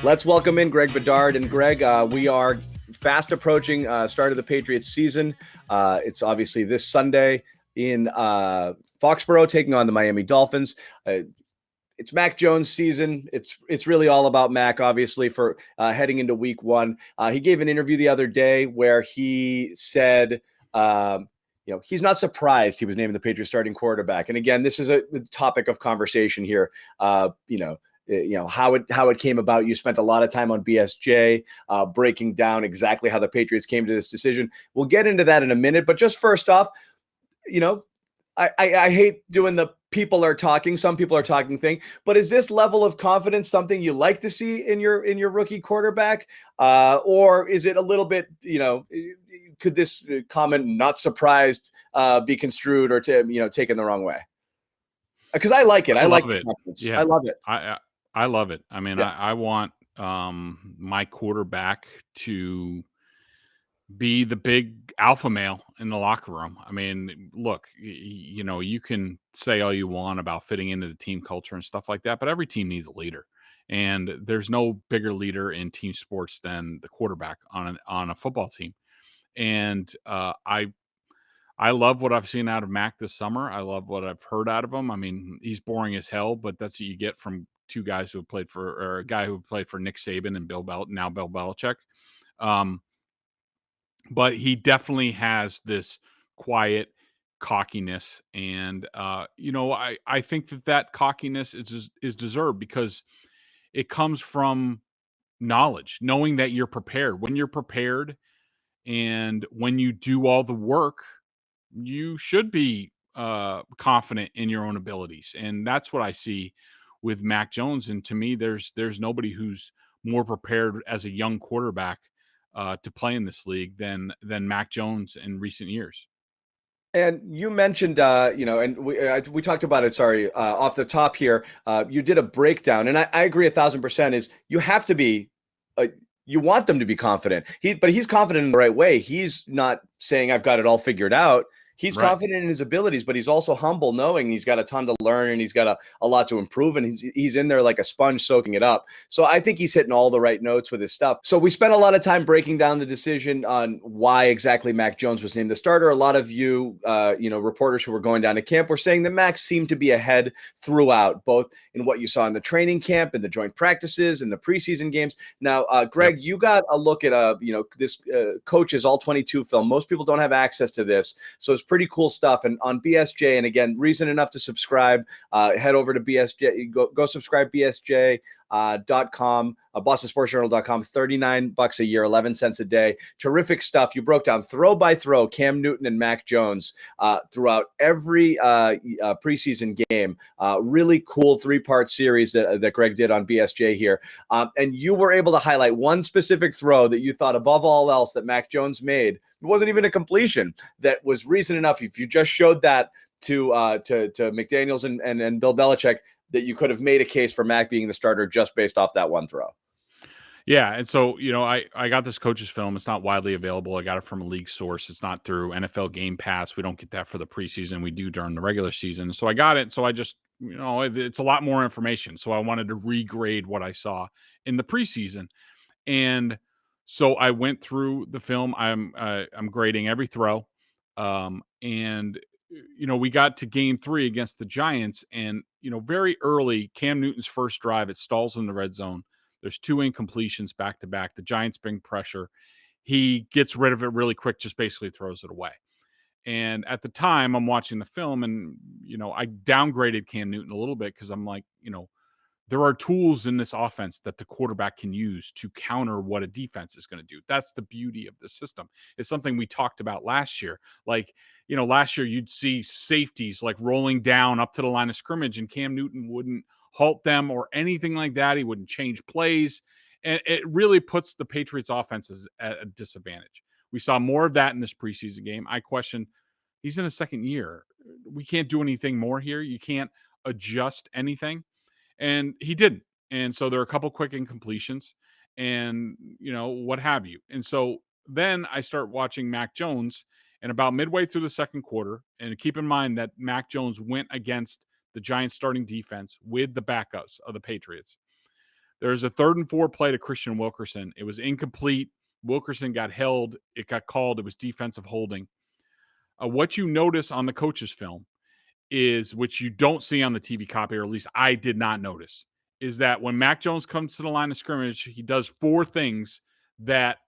Let's welcome in Greg Bedard. And Greg, we are fast approaching start of the Patriots season. It's obviously this Sunday in Foxborough, taking on the Miami Dolphins. It's Mac Jones' season. It's really all about Mac, obviously, for heading into week one. He gave an interview the other day where he said, he's not surprised he was named the Patriots starting quarterback. And again, this is a topic of conversation here. How it came about. You spent a lot of time on BSJ breaking down exactly how the Patriots came to this decision. We'll get into that in a minute. But just first off, I hate doing the people are talking, some people are talking thing, but is this level of confidence something you like to see in your rookie quarterback? Or is it a little bit, could this comment "not surprised" be construed or taken the wrong way? Because I like it. I like it. Yeah. I love it. I love it. I mean, yeah. I want my quarterback to be the big alpha male in the locker room. I mean, look, you can say all you want about fitting into the team culture and stuff like that, but every team needs a leader. And there's no bigger leader in team sports than the quarterback on a football team. And I love what I've seen out of Mac this summer. I love what I've heard out of him. I mean, he's boring as hell, but that's what you get from two guys who have played for, or a guy who played for Nick Saban and Bill Belichick. But he definitely has this quiet cockiness, and I think that cockiness is deserved because it comes from knowledge, knowing that you're prepared. When you're prepared and when you do all the work, you should be confident in your own abilities, and that's what I see with Mac Jones. And to me, there's nobody who's more prepared as a young quarterback to play in this league than Mac Jones in recent years. And you mentioned, and we talked about it. Sorry, off the top here, you did a breakdown, and I agree 1,000%. Is you have to be. You want them to be confident. But he's confident in the right way. He's not saying I've got it all figured out. He's right. Confident in his abilities, but he's also humble, knowing he's got a ton to learn and he's got a lot to improve, and he's in there like a sponge soaking it up. So I think he's hitting all the right notes with his stuff. So we spent a lot of time breaking down the decision on why exactly Mac Jones was named the starter. A lot of you, reporters who were going down to camp were saying that Mac seemed to be ahead throughout, both in what you saw in the training camp, in the joint practices, in the preseason games. Now, Greg, yep. You got a look at this coach's all-22 film. Most people don't have access to this, so it's pretty cool stuff. And on BSJ, and again, reason enough to subscribe, head over to BSJ, go subscribe, BSJ.com, BostonSportsJournal.com, $39 a year, 11 cents a day. Terrific stuff. You broke down throw by throw Cam Newton and Mac Jones throughout every preseason game. Really cool 3-part series that Greg did on BSJ here. And you were able to highlight one specific throw that you thought above all else that Mac Jones made. It wasn't even a completion. That was reason enough. If you just showed that to McDaniels and Bill Belichick, that you could have made a case for Mac being the starter just based off that one throw. Yeah, and so, I got this coach's film. It's not widely available. I got it from a league source. It's not through NFL Game Pass. We don't get that for the preseason. We do during the regular season. So I got it. So I just, it's a lot more information. So I wanted to regrade what I saw in the preseason. And so I went through the film. I'm grading every throw. And we got to game 3 against the Giants, and very early, Cam Newton's first drive, it stalls in the red zone. There's 2 incompletions back to back. The Giants bring pressure. He gets rid of it really quick, just basically throws it away. And at the time, I'm watching the film, and I downgraded Cam Newton a little bit because I'm like, there are tools in this offense that the quarterback can use to counter what a defense is going to do. That's the beauty of the system. It's something we talked about last year. Like, last year you'd see safeties like rolling down up to the line of scrimmage, and Cam Newton wouldn't halt them or anything like that. He wouldn't change plays. And it really puts the Patriots offenses at a disadvantage. We saw more of that in this preseason game. I question, he's in his second year. We can't do anything more here. You can't adjust anything. And he didn't. And so there are a couple quick incompletions and, what have you. And so then I start watching Mac Jones, and about midway through the second quarter, and keep in mind that Mac Jones went against the Giants starting defense with the backups of the Patriots. There's a 3rd and 4 play to Christian Wilkerson. It was incomplete. Wilkerson got held. It got called. It was defensive holding. What you notice on the coach's film is, which you don't see on the TV copy, or at least I did not notice, is that when Mac Jones comes to the line of scrimmage, he does 4 things that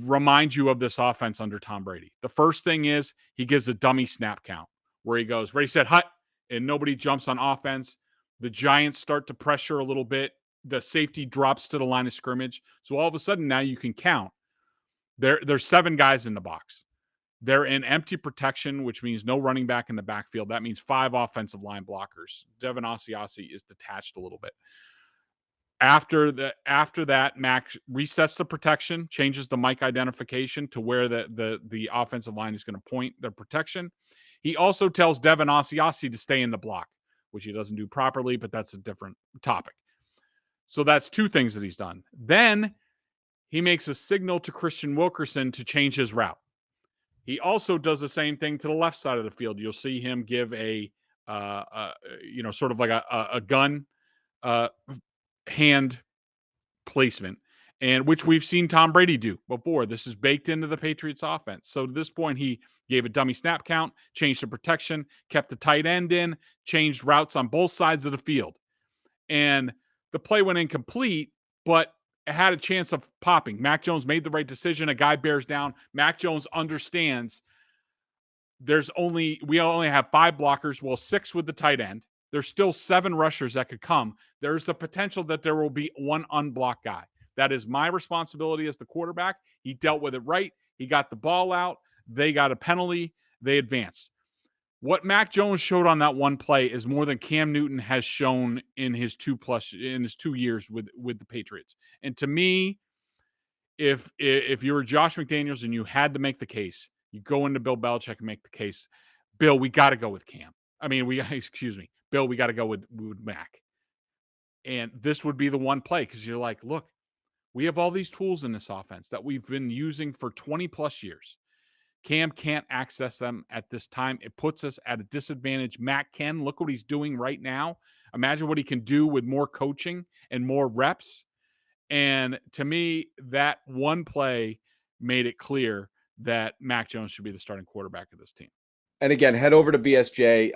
remind you of this offense under Tom Brady. The first thing is he gives a dummy snap count where he goes, ready, set, hut, and nobody jumps on offense. The Giants start to pressure a little bit. The safety drops to the line of scrimmage. So all of a sudden now you can count. There's 7 guys in the box. They're in empty protection, which means no running back in the backfield. That means 5 offensive line blockers. Devin Asiasi is detached a little bit. After that, Mac resets the protection, changes the mic identification to where the offensive line is going to point their protection. He also tells Devin Asiasi to stay in the block, which he doesn't do properly, but that's a different topic. So that's 2 things that he's done. Then he makes a signal to Christian Wilkerson to change his route. He also does the same thing to the left side of the field. You'll see him give sort of like a gun hand placement, and which we've seen Tom Brady do before. This is baked into the Patriots offense. So to this point, he gave a dummy snap count, changed the protection, kept the tight end in, changed routes on both sides of the field. And the play went incomplete, but it had a chance of popping. Mac Jones made the right decision. A guy bears down. Mac Jones understands we only have 5 blockers, well, 6 with the tight end. There's still 7 rushers that could come. There's the potential that there will be 1 unblocked guy. That is my responsibility as the quarterback. He dealt with it right. He got the ball out. They got a penalty. They advanced. What Mac Jones showed on that one play is more than Cam Newton has shown in his 2 years with the Patriots. And to me, if you were Josh McDaniels and you had to make the case, you go into Bill Belichick and make the case, Bill, we got to go with Cam. Bill, we got to go with Mac. And this would be the one play because you're like, look, we have all these tools in this offense that we've been using for 20 plus years. Cam can't access them at this time. It puts us at a disadvantage. Mac can. Look what he's doing right now. Imagine what he can do with more coaching and more reps. And to me, that one play made it clear that Mac Jones should be the starting quarterback of this team. And again, head over to BSJ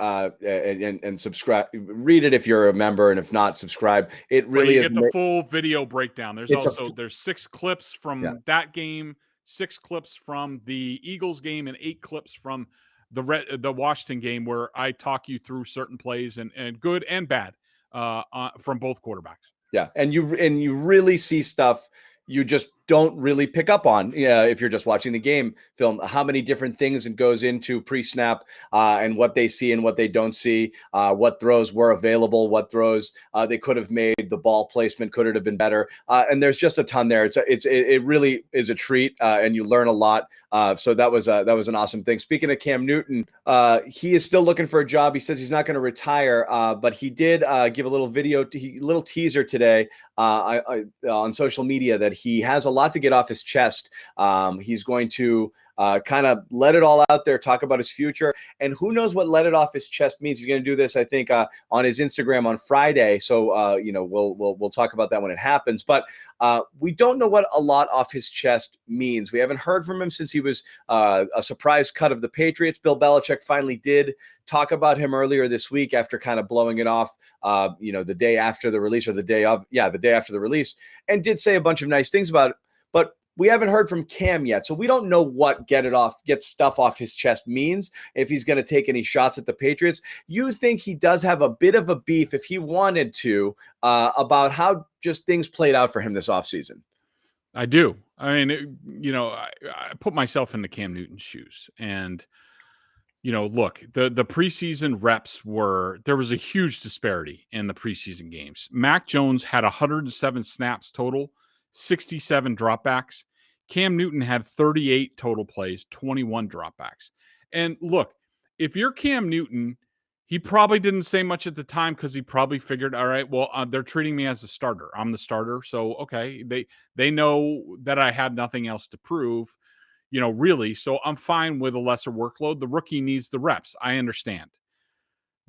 and subscribe. Read it if you're a member, and if not, subscribe. It really is. You get the full video breakdown. There's 6 clips from that game, 6 clips from the Eagles game, and 8 clips from the Washington game, where I talk you through certain plays and good and bad from both quarterbacks. Yeah, and you really see stuff you just don't really pick up on if you're just watching the game film, how many different things it goes into pre-snap and what they see and what they don't see, what throws were available, what throws they could have made, the ball placement, could it have been better? And there's just a ton there. It really is a treat, and you learn a lot. So that was an awesome thing. Speaking of Cam Newton, he is still looking for a job. He says he's not going to retire, but he did give a little teaser today on social media that he has a lot to get off his chest. He's going to kind of let it all out there, talk about his future, and who knows what let it off his chest means. He's going to do this, I think, on his Instagram on Friday. So we'll talk about that when it happens. But we don't know what a lot off his chest means. We haven't heard from him since he was a surprise cut of the Patriots. Bill Belichick finally did talk about him earlier this week after kind of blowing it off, the day after the release, or the day after the release, and did say a bunch of nice things about it. But we haven't heard from Cam yet, so we don't know what get stuff off his chest means, if he's going to take any shots at the Patriots. You think he does have a bit of a beef, if he wanted to, about how just things played out for him this offseason? I do. I mean, I put myself into Cam Newton's shoes, and look, the preseason reps there was a huge disparity in the preseason games. Mac Jones had 107 snaps total, 67 dropbacks. Cam Newton had 38 total plays, 21 dropbacks. And look, if you're Cam Newton, he probably didn't say much at the time because he probably figured, all right, well, they're treating me as a starter. I'm the starter. So, okay, they know that I have nothing else to prove, really. So I'm fine with a lesser workload. The rookie needs the reps. I understand.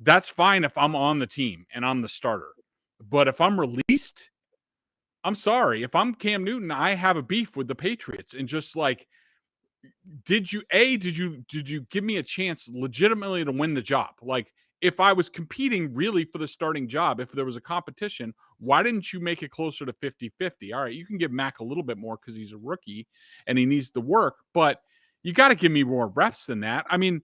That's fine if I'm on the team and I'm the starter. But if I'm released I'm sorry. If I'm Cam Newton, I have a beef with the Patriots, and just like, did you give me a chance legitimately to win the job? Like, if I was competing really for the starting job, if there was a competition, why didn't you make it closer to 50-50? All right, you can give Mac a little bit more because he's a rookie and he needs to work, but you got to give me more reps than that. I mean,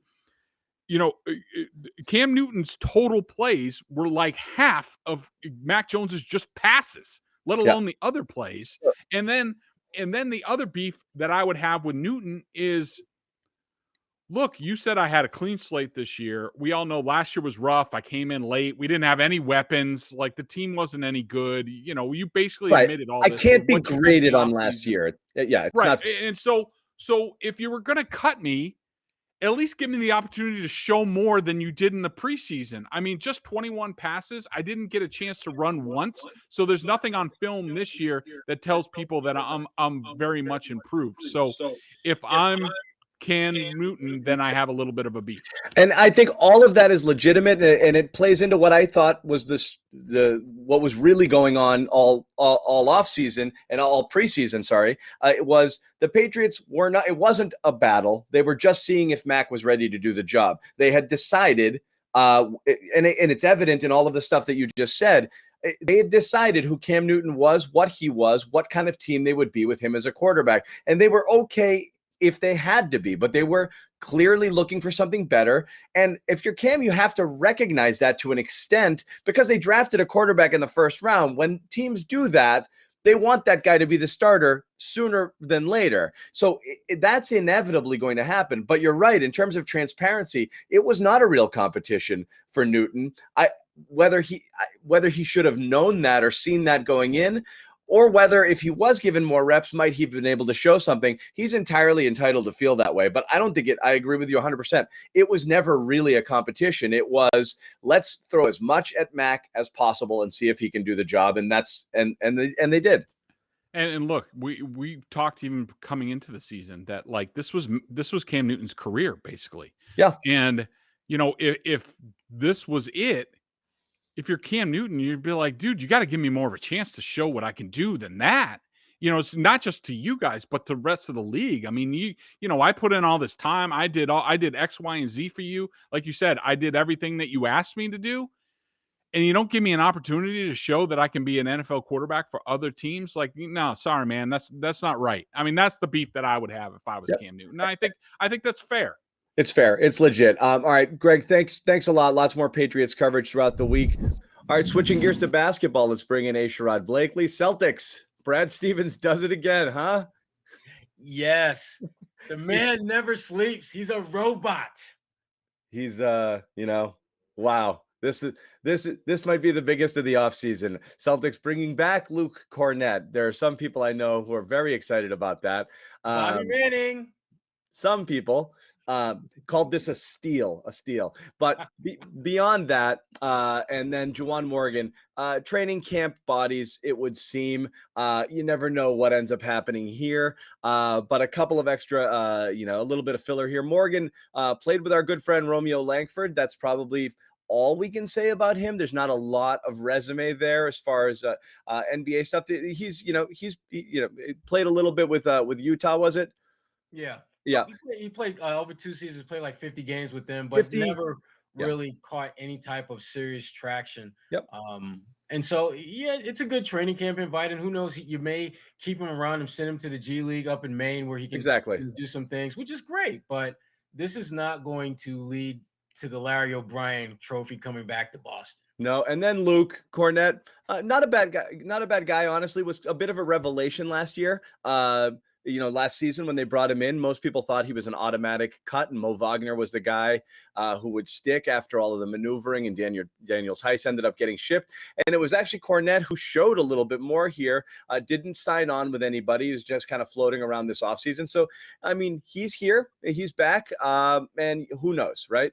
Cam Newton's total plays were like half of Mac Jones's just passes, let Yeah. alone the other plays. And then the other beef that I would have with Newton is, look, you said I had a clean slate this year. We all know last year was rough. I came in late. We didn't have any weapons. Like, the team wasn't any good. You basically Right. admitted all I this for can't be what you did in the graded on last offseason. year. Yeah, it's Right. not. And so if you were going to cut me, at least give me the opportunity to show more than you did in the preseason. I mean, just 21 passes. I didn't get a chance to run once. So there's nothing on film this year that tells people that I'm very much improved. So if I'm Cam Newton, then I have a little bit of a beef. And I think all of that is legitimate, and it plays into what I thought was what was really going on all off season and all preseason. Sorry, it was the Patriots were not. It wasn't a battle. They were just seeing if Mac was ready to do the job. They had decided, and it's evident in all of the stuff that you just said. They had decided who Cam Newton was, what he was, what kind of team they would be with him as a quarterback, and they were okay if they had to be, but they were clearly looking for something better. And if you're Cam, you have to recognize that to an extent, because they drafted a quarterback in the first round. When teams do that, they want that guy to be the starter sooner than later. So that's inevitably going to happen. But you're right. In terms of transparency, it was not a real competition for Newton. Whether he should have known that or seen that going in, or whether if he was given more reps, might he have been able to show something. He's entirely entitled to feel that way. But I don't think I agree with you 100%. It was never really a competition. It was, let's throw as much at Mac as possible and see if he can do the job. And they did. And look, we talked even coming into the season that, like, this was Cam Newton's career, basically. Yeah. And if this was it, if you're Cam Newton, you'd be like, dude, you got to give me more of a chance to show what I can do than that. It's not just to you guys, but the rest of the league. I mean, I put in all this time. I did X, Y, and Z for you. Like you said, I did everything that you asked me to do. And you don't give me an opportunity to show that I can be an NFL quarterback for other teams. Like, no, sorry, man. That's not right. I mean, that's the beef that I would have if I was Cam Newton. And I think that's fair. It's fair. It's legit. All right, Greg, thanks a lot. Lots more Patriots coverage throughout the week. All right, switching gears to basketball. Let's bring in Sherrod Blakley. Celtics. Brad Stevens does it again, huh? Yes. The man never sleeps. He's a robot. He's wow. This might be the biggest of the offseason. Celtics bringing back Luke Cornett. There are some people I know who are very excited about that. Bobby Manning. Some people called this a steal. But beyond that, and then Juwan Morgan, training camp bodies, it would seem. You never know what ends up happening here. But a couple of extra, a little bit of filler here. Morgan played with our good friend Romeo Langford. That's probably all we can say about him. There's not a lot of resume there as far as NBA stuff. He's played a little bit with Utah, was it? Yeah. Yeah. He played over 2 seasons, played like 50 games with them, but 50? never really caught any type of serious traction. Yep. And so, it's a good training camp invite. And who knows, you may keep him around and send him to the G League up in Maine where he can do some things, which is great. But this is not going to lead to the Larry O'Brien trophy coming back to Boston. No. And then Luke Cornett, not a bad guy, honestly, was a bit of a revelation last year. Last season when they brought him in, most people thought he was an automatic cut, and Mo Wagner was the guy who would stick after all of the maneuvering, and Daniel Tice ended up getting shipped. And it was actually Cornett who showed a little bit more here, didn't sign on with anybody. He was just kind of floating around this offseason. So, I mean, he's here, he's back, and who knows, right?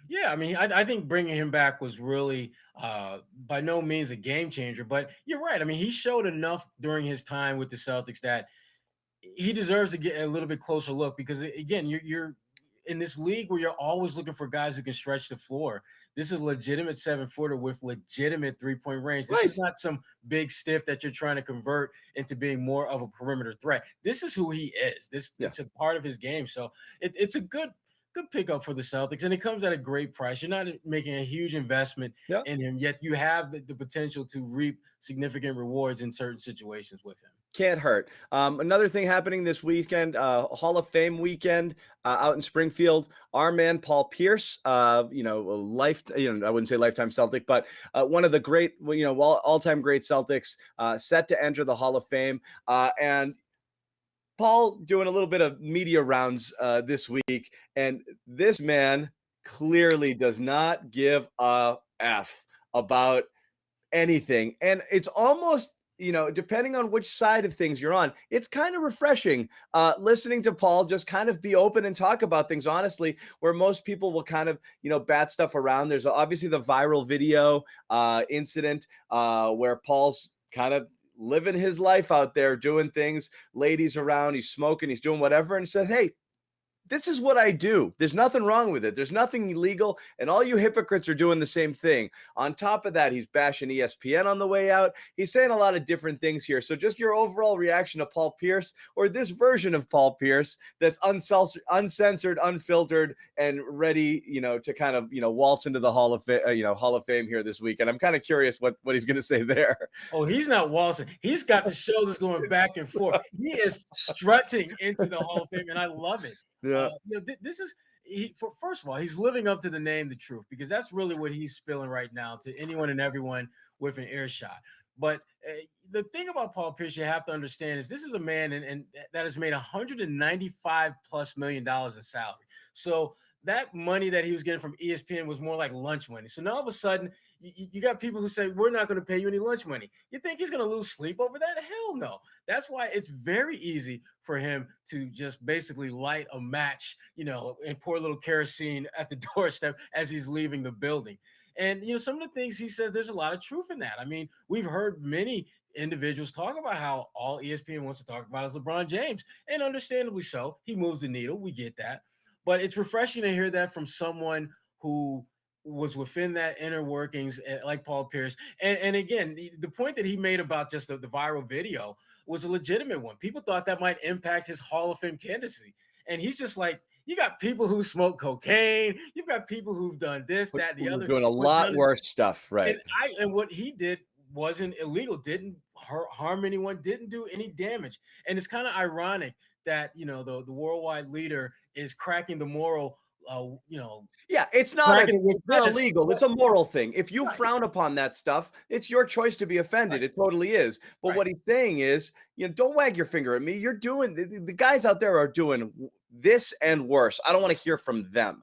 Yeah, I mean, I think bringing him back was really by no means a game changer, but you're right. I mean, he showed enough during his time with the Celtics that he deserves to get a little bit closer look, because again, you're in this league where you're always looking for guys who can stretch the floor, this is a legitimate 7-footer with legitimate 3-point range. This is not some big stiff that you're trying to convert into being more of a perimeter threat. This is who he is. It's a part of his game. So it's a good pickup for the Celtics, and it comes at a great price. You're not making a huge investment in him, yet you have the potential to reap significant rewards in certain situations with him. Can't hurt. Another thing happening this weekend, Hall of Fame weekend out in Springfield. Our man Paul Pierce, I wouldn't say lifetime Celtic, but one of the great, all-time great Celtics, set to enter the Hall of Fame. And Paul doing a little bit of media rounds this week, and this man clearly does not give a F about anything. And it's almost, depending on which side of things you're on, it's kind of refreshing listening to Paul just kind of be open and talk about things honestly, where most people will kind of, bat stuff around. There's obviously the viral video incident where Paul's kind of living his life out there, doing things, ladies around, he's smoking, he's doing whatever, and he said, hey, this is what I do. There's nothing wrong with it. There's nothing illegal, and all you hypocrites are doing the same thing. On top of that, he's bashing ESPN on the way out. He's saying a lot of different things here. So just your overall reaction to Paul Pierce, or this version of Paul Pierce that's uncensored, unfiltered, and ready, to kind of, waltz into the Hall of Fame here this week. And I'm kind of curious what he's going to say there. Oh, he's not waltzing. He's got the shoulders going back and forth. He is strutting into the Hall of Fame, and I love it. Yeah. This is first of all, he's living up to the name, The Truth, because that's really what he's spilling right now to anyone and everyone with an earshot. But the thing about Paul Pierce you have to understand is this is a man and that has made $195+ million in salary. So that money that he was getting from ESPN was more like lunch money. So now all of a sudden, you got people who say, we're not going to pay you any lunch money. You think he's going to lose sleep over that? Hell no. That's why it's very easy for him to just basically light a match, and pour a little kerosene at the doorstep as he's leaving the building. And, some of the things he says, there's a lot of truth in that. I mean, we've heard many individuals talk about how all ESPN wants to talk about is LeBron James, and understandably so. He moves the needle. We get that. But it's refreshing to hear that from someone who was within that inner workings, like Paul Pierce. And again, the point that he made about just the viral video was a legitimate one. People thought that might impact his Hall of Fame candidacy. And he's just like, you got people who smoke cocaine. You've got people who've done this, that, the other. Doing a lot worse stuff, right? And what he did wasn't illegal, didn't harm anyone, didn't do any damage. And it's kind of ironic that, the worldwide leader is cracking the moral, it's not illegal. It's a moral thing. If you frown upon that stuff, it's your choice to be offended. It totally is. But what he's saying is, don't wag your finger at me. You're doing, the guys out there are doing this and worse. I don't want to hear from them.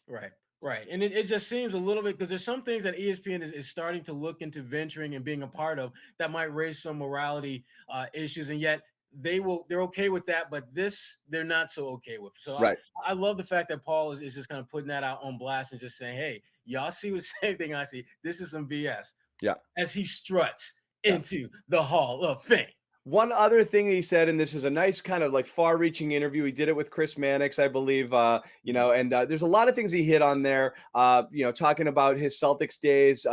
Right. And it just seems a little bit, because there's some things that ESPN is starting to look into venturing and being a part of that might raise some morality issues. And yet they're okay with that, but this they're not so okay with. So I love the fact that Paul is just kind of putting that out on blast and just saying, hey, y'all see the same thing I see. This is some BS. Yeah. As he struts into the Hall of Fame. One other thing he said, and this is a nice kind of like far-reaching interview. He did it with Chris Mannix, I believe, and there's a lot of things he hit on there, talking about his Celtics days,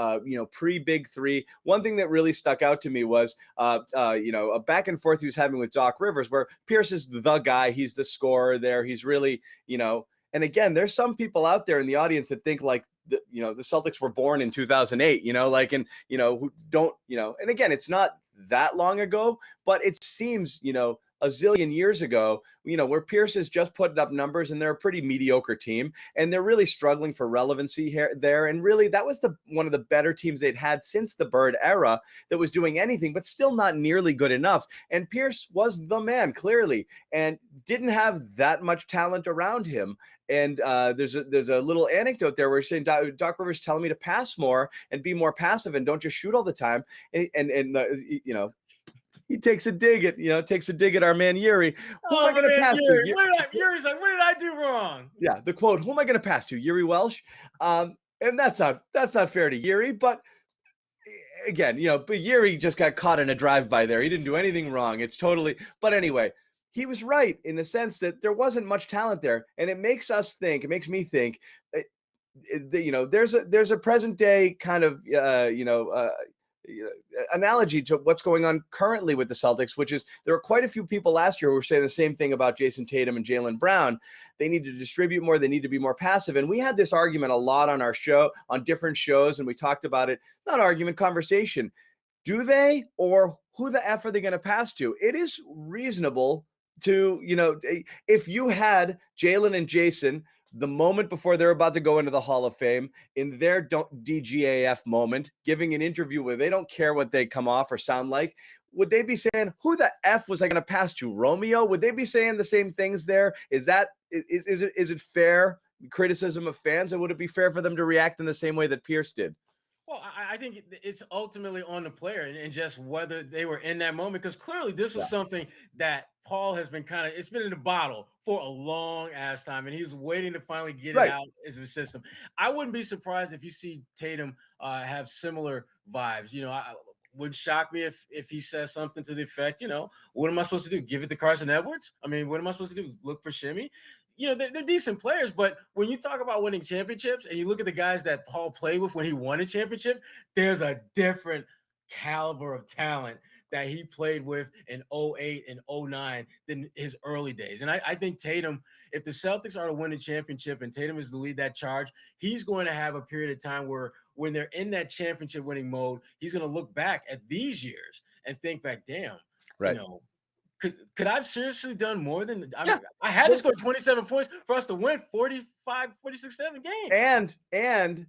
pre-Big Three. One thing that really stuck out to me was, a back and forth he was having with Doc Rivers, where Pierce is the guy. He's the scorer there. He's really, and again, there's some people out there in the audience that think like, the Celtics were born in 2008, who don't, and again, it's not that long ago, but it seems, a zillion years ago, where Pierce has just put up numbers and they're a pretty mediocre team and they're really struggling for relevancy there. And really that was one of the better teams they'd had since the Bird era that was doing anything, but still not nearly good enough. And Pierce was the man clearly, and didn't have that much talent around him. And there's a little anecdote there where he's saying, Doc Rivers telling me to pass more and be more passive and don't just shoot all the time. And he takes a dig at our man Yuri. Who am I going to pass to? Yuri's like, what did I do wrong? Yeah, the quote, who am I going to pass to? Yuri Welsh. And that's not fair to Yuri, but again, but Yuri just got caught in a drive-by there. He didn't do anything wrong. It's totally, but anyway, he was right in the sense that there wasn't much talent there. And it makes me think, there's a present day kind of, analogy to what's going on currently with the Celtics, which is there were quite a few people last year who were saying the same thing about Jason Tatum and Jaylen Brown. They need to distribute more. They need to be more passive. And we had this argument a lot on our show, on different shows, and we talked about it, not argument, conversation. Do they, or who the F are they going to pass to? It is reasonable to, if you had Jaylen and Jason the moment before they're about to go into the Hall of Fame, in their DGAF moment, giving an interview where they don't care what they come off or sound like, would they be saying, who the F was I going to pass to, Romeo? Would they be saying the same things there? Is it fair criticism of fans, or would it be fair for them to react in the same way that Pierce did? Well, I think it's ultimately on the player and just whether they were in that moment, because clearly this was something that Paul has been it's been in the bottle for a long ass time, and he's waiting to finally get it out as a system. I wouldn't be surprised if you see Tatum have similar vibes. Wouldn't shock me if he says something to the effect, what am I supposed to do? Give it to Carson Edwards? I mean, what am I supposed to do? Look for Shimmy? They're decent players, but when you talk about winning championships and you look at the guys that Paul played with when he won a championship, there's a different caliber of talent that he played with in 08 and 09 than his early days. And I think Tatum, if the Celtics are to win a championship and Tatum is to lead that charge, he's going to have a period of time where when they're in that championship winning mode, he's going to look back at these years and think back, damn, could I have seriously done more than I had to score 27 points for us to win 45, 46, 7 games. And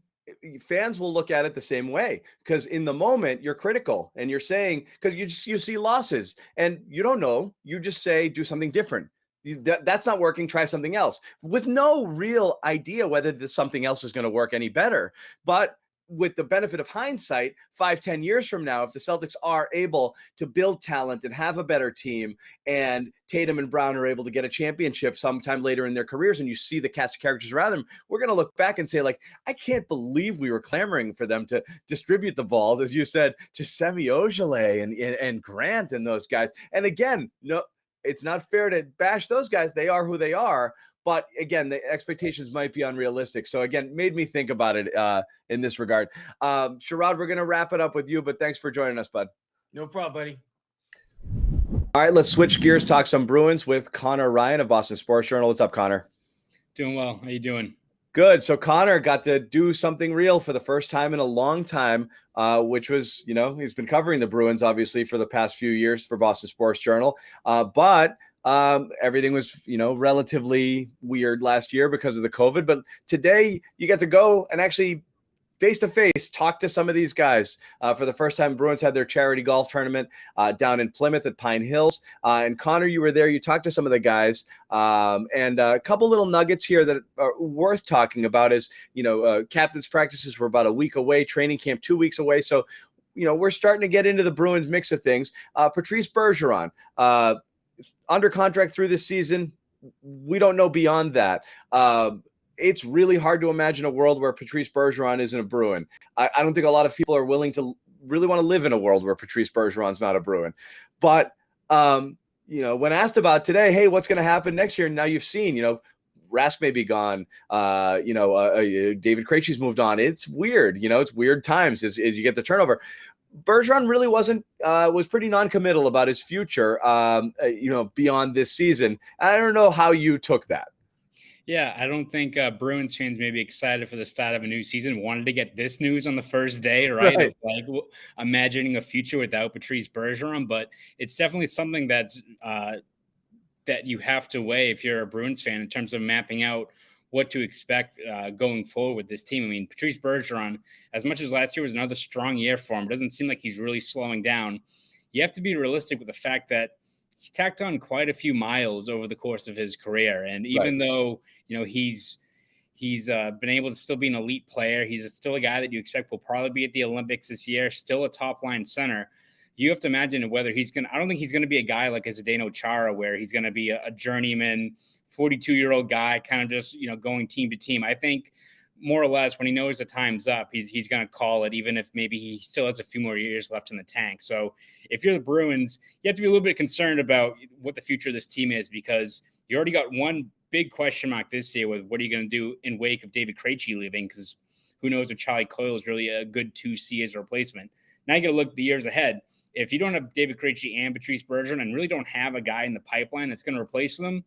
fans will look at it the same way, because in the moment you're critical and you're saying, because you see losses and you don't know, you just say, do something different. That's not working. Try something else with no real idea whether something else is going to work any better. But with the benefit of hindsight, 5-10 years from now, if the Celtics are able to build talent and have a better team, and Tatum and Brown are able to get a championship sometime later in their careers, and you see the cast of characters around them, we're going to look back and say, like, I can't believe we were clamoring for them to distribute the ball, as you said, to Semi Ojeleye and Grant and those guys. And again, no, it's not fair to bash those guys. They are who they are. But again, the expectations might be unrealistic. So again, made me think about it in this regard. Sherrod, we're going to wrap it up with you, but thanks for joining us, bud. No problem, buddy. All right, let's switch gears, talk some Bruins with Conor Ryan of Boston Sports Journal. What's up, Conor? Doing well. How you doing? Good. So Conor got to do something real for the first time in a long time, which was, he's been covering the Bruins, obviously, for the past few years for Boston Sports Journal. But everything was, relatively weird last year because of the COVID. But today you get to go and actually face-to-face talk to some of these guys. For the first time, Bruins had their charity golf tournament down in Plymouth at Pine Hills. And Conor, you were there. You talked to some of the guys. And a couple little nuggets here that are worth talking about is, captain's practices were about a week away, training camp 2 weeks away. So, we're starting to get into the Bruins mix of things. Patrice Bergeron, under contract through this season. We don't know beyond that. It's really hard to imagine a world where Patrice Bergeron isn't a Bruin. I don't think a lot of people are willing to really want to live in a world where Patrice Bergeron's not a Bruin. But, when asked about today, hey, what's going to happen next year? Now you've seen, Rask may be gone. David Krejci's moved on. It's weird. It's weird times as you get the turnover. Bergeron really was pretty non-committal about his future, beyond this season. I don't know how you took that. Yeah, I don't think Bruins fans may be excited for the start of a new season. Wanted to get this news on the first day, right? Of, like, imagining a future without Patrice Bergeron, but it's definitely something that's that you have to weigh if you're a Bruins fan in terms of mapping out what to expect going forward with this team. I mean, Patrice Bergeron, as much as last year was another strong year for him, it doesn't seem like he's really slowing down. You have to be realistic with the fact that he's tacked on quite a few miles over the course of his career. And even though, he's been able to still be an elite player, he's still a guy that you expect will probably be at the Olympics this year, still a top line center. You have to imagine whether I don't think he's going to be a guy like a Zdeno Chara, where he's going to be a journeyman, 42-year-old guy, kind of just, going team to team. I think more or less, when he knows the time's up, he's going to call it, even if maybe he still has a few more years left in the tank. So if you're the Bruins, you have to be a little bit concerned about what the future of this team is, because you already got one big question mark this year with what are you going to do in wake of David Krejci leaving, because who knows if Charlie Coyle is really a good 2C as a replacement. Now you got to look the years ahead. If you don't have David Krejci and Patrice Bergeron and really don't have a guy in the pipeline that's going to replace them,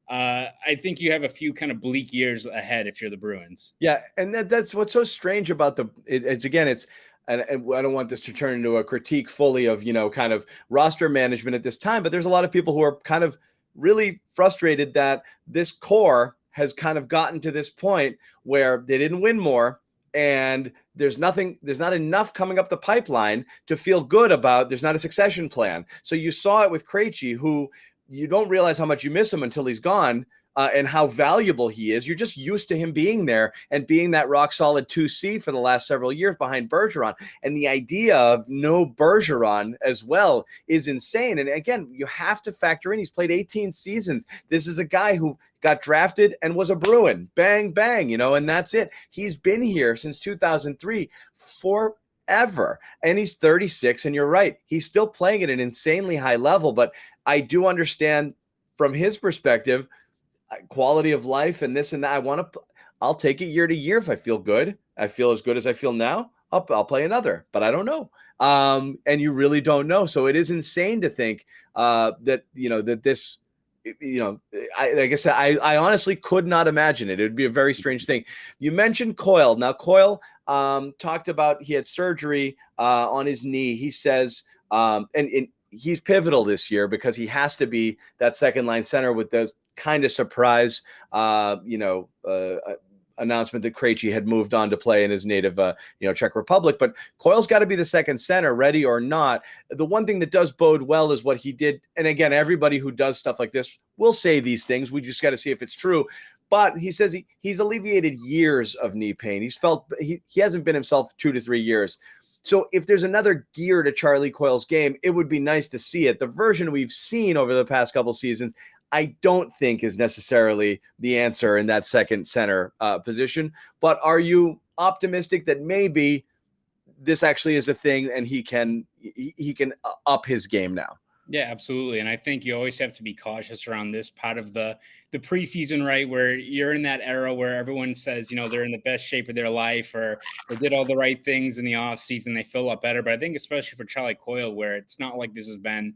I think you have a few kind of bleak years ahead if you're the Bruins. Yeah, and that's what's so strange about it's and I don't want this to turn into a critique fully of, kind of roster management at this time, but there's a lot of people who are kind of really frustrated that this core has kind of gotten to this point where they didn't win more, and there's not enough coming up the pipeline to feel good about. There's not a succession plan. So you saw it with Krejci, who you don't realize how much you miss him until he's gone, and how valuable he is. You're just used to him being there and being that rock solid 2C for the last several years behind Bergeron. And the idea of no Bergeron as well is insane. And again, you have to factor in, he's played 18 seasons. This is a guy who got drafted and was a Bruin. Bang, bang, and that's it. He's been here since 2003 forever. And he's 36, and you're right, he's still playing at an insanely high level. But I do understand from his perspective, quality of life and this and that. I'll take it year to year. If I feel good, I feel as good as I feel now, I'll play another, but I don't know. And you really don't know. So it is insane to think that this, like I said, I honestly could not imagine it. It would be a very strange thing. You mentioned Coyle. Now, Coyle talked about he had surgery on his knee. He says, and he's pivotal this year because he has to be that second line center with those kind of surprise, announcement that Krejci had moved on to play in his native, Czech Republic. But Coyle's got to be the second center, ready or not. The one thing that does bode well is what he did. And again, everybody who does stuff like this will say these things. We just got to see if it's true. But he says he's alleviated years of knee pain. He hasn't been himself 2 to 3 years. So if there's another gear to Charlie Coyle's game, it would be nice to see it. The version we've seen over the past couple seasons, I don't think is necessarily the answer in that second center position. But are you optimistic that maybe this actually is a thing and he can up his game now? Yeah, absolutely. And I think you always have to be cautious around this part of the preseason, right? Where you're in that era where everyone says, they're in the best shape of their life, or they did all the right things in the off season. They feel a lot better. But I think especially for Charlie Coyle, where it's not like this has been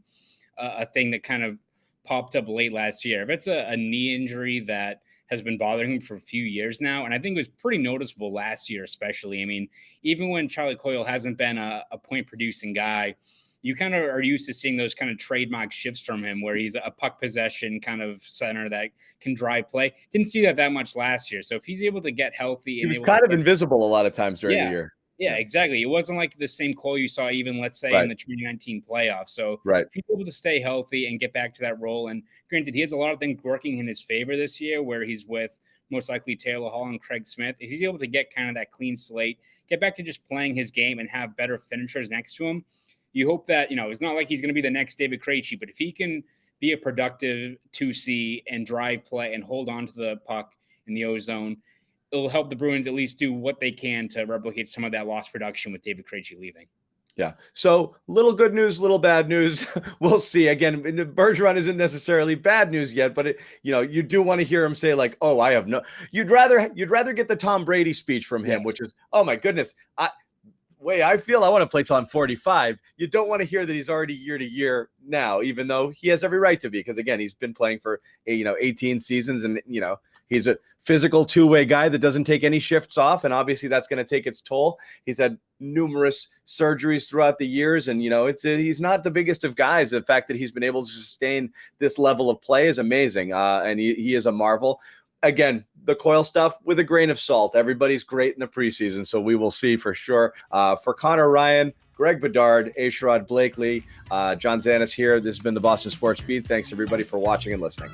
a thing that kind of popped up late last year. If it's a knee injury that has been bothering him for a few years now, and I think it was pretty noticeable last year, especially. I mean, even when Charlie Coyle hasn't been a point producing guy, you kind of are used to seeing those kind of trademark shifts from him where he's a puck possession kind of center that can drive play. Didn't see that much last year. So if he's able to get healthy, he was kind of invisible a lot of times during the year. Yeah, exactly. It wasn't like the same Cole you saw even, let's say, in the 2019 playoffs. So if he's able to stay healthy and get back to that role, and granted, he has a lot of things working in his favor this year where he's with most likely Taylor Hall and Craig Smith. If he's able to get kind of that clean slate, get back to just playing his game and have better finishers next to him, you hope that, it's not like he's going to be the next David Krejci, but if he can be a productive 2C and drive play and hold on to the puck in the O-zone, it'll help the Bruins at least do what they can to replicate some of that lost production with David Krejci leaving. Yeah. So little good news, little bad news. We'll see. Again, Bergeron isn't necessarily bad news yet, but you do want to hear him say like, "Oh, I have no." You'd rather get the Tom Brady speech from him, which is, "Oh my goodness, I feel I want to play till I'm 45." You don't want to hear that he's already year to year now, even though he has every right to be, because again, he's been playing for 18 seasons, and he's a physical two-way guy that doesn't take any shifts off, and obviously that's going to take its toll. He's had numerous surgeries throughout the years, and he's not the biggest of guys. The fact that he's been able to sustain this level of play is amazing, and he is a marvel. Again, the Coyle stuff with a grain of salt. Everybody's great in the preseason, so we will see for sure. For Conor Ryan, Greg Bedard, Sherrod Blakley, John Zannis here. This has been the Boston Sports Beat. Thanks everybody for watching and listening.